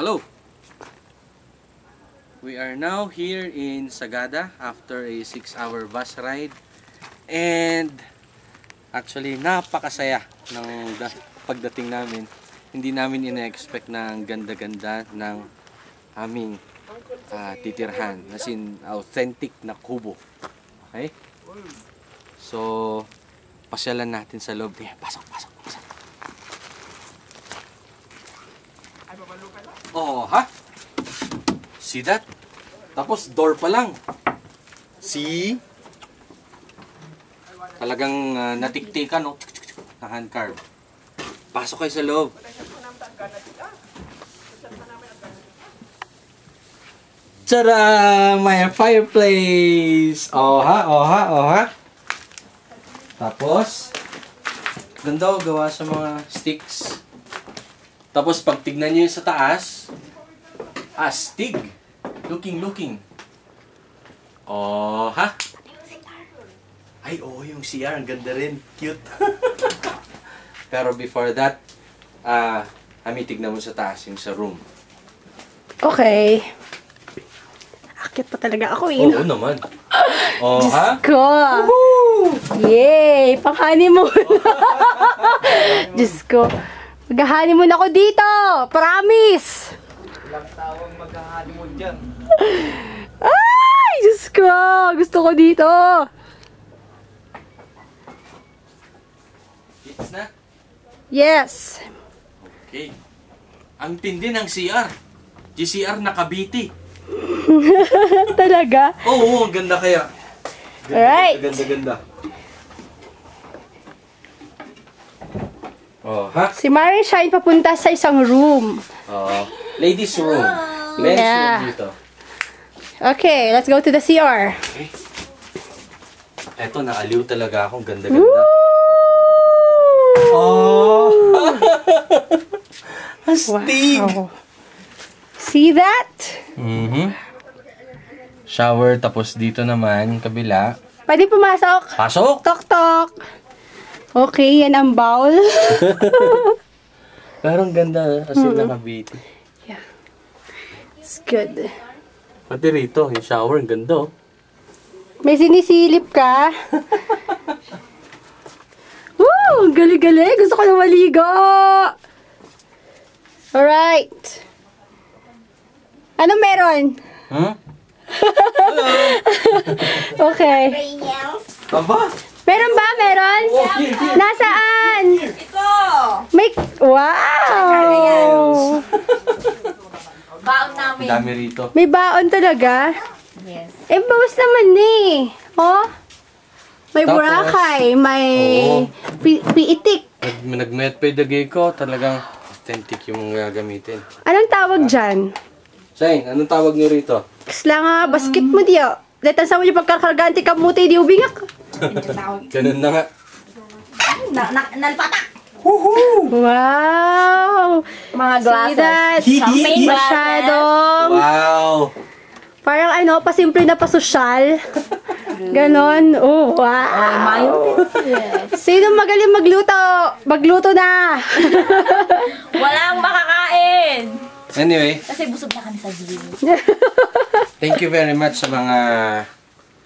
Hello! We are now here in Sagada after a 6-hour bus ride. And actually, napakasaya ng pagdating namin. Hindi namin ina-expect na ang ganda-ganda ng aming titirhan. As in, authentic na kubo. Okay? So, pasyalan natin sa loob. Pasok. Oh, ha? See that? Tapos door pa lang. See? Talagang natiktikan, no? Na hand carve. Pasok kayo sa loob. Tada! May fireplace! Oh ha? Tapos, ganda gawa sa mga sticks. Tapos pag tignan nyo sa taas, astig. Looking. Oh, ha? Ay, oh, yung CR. Ang ganda rin. Cute. Pero before that, tignan mo sa taas yung sa room. Okay. Akit pa talaga ako eh. Oo naman. Oh, Diyos ha? ko. Yay! Pang-honeymoon. Diyos ko. Mag-honeymoon ako dito. Promise! Ilang tawang mag-honeymoon dyan. Ay! Diyos ko! Gusto ko dito. It's na? Yes. Okay. Ang tindi ng CR. GCR nakabiti. Talaga? Oo, ang ganda kaya. Alright. Ganda. Oh, ha? Si Mary Shine papunta sa isang room. Oh, ladies room. Men's Yeah. room dito. Okay, let's go to the CR. Okay. Eto, nakaliw talaga ako. Ganda-ganda. Woo! Oh! Astig! Wow. See that? Shower, tapos dito naman, kabila. Pwede pumasok. Pasok! Tok. Okay, yan ang bowl. Pero ang ganda, as in nakabiti. Yeah. It's good. Pati rito, yung shower, ang ganda oh. May sinisilip ka? Woo! Gali-gali. Gusto ko na maligo. Alright. Ano meron? Hmm? Okay. Aba! Meron ba? Meron? Oh, here. Nasaan? Ito! May... Wow! Baon namin. Ang dami rito. May baon talaga? Yes. Eh, bawas naman eh. Oh? May Tapos, Boracay, may Oo. piitik. Nag-met pa yung ko, talagang authentic yung gagamitin. Anong tawag dyan? Shane, anong tawag niyo rito? Kasla nga, basket mo diyo. Letan sa mo yung pagkakargante ka muti, di ubingak. Ganun na nga. Nalpatak! Wow! Mga See glasses. that? Champagne glasses. Masyadong, Wow! parang ano, pasimple na pasosyal. Ganon. Oh, wow. Sino magaling magluto? Magluto na. Walang makakain! Anyway, Kasi busog na kami sa view. thank you very much sa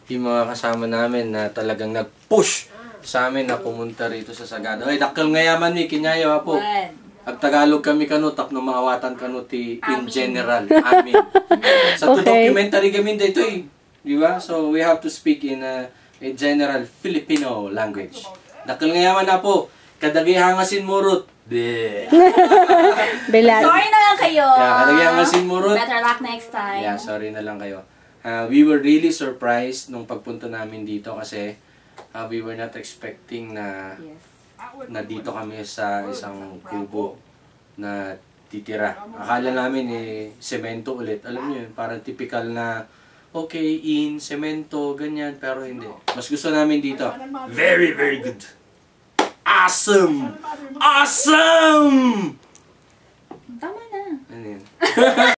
yung mga kasama namin na talagang nag-push sa amin na pumunta rito sa Sagada. Ay, dakkel ngayaman ni kinyayo po. Ag Tagalog kami kanu tapno maawatan kanu ti in general. Amin. Sa Okay. documentary kami dito eh. Di ba? So we have to speak in a general Filipino language. Dakkel ngayaman na po. Kadagihangasin murut. Bleh. Bilan. Sorry na lang kayo! Yeah, kadagihangasin murut. Better luck next time. Yeah, sorry na lang kayo. We were really surprised nung pagpunta namin dito kasi we were not expecting na Yes. na dito kami sa isang kubo na titira. Akala namin semento ulit. Alam niyo yun, parang typical na okay, in, semento, ganyan, pero hindi. Mas gusto namin dito. Very, very good. Awesome! Awesome! Tama na. Ano yun?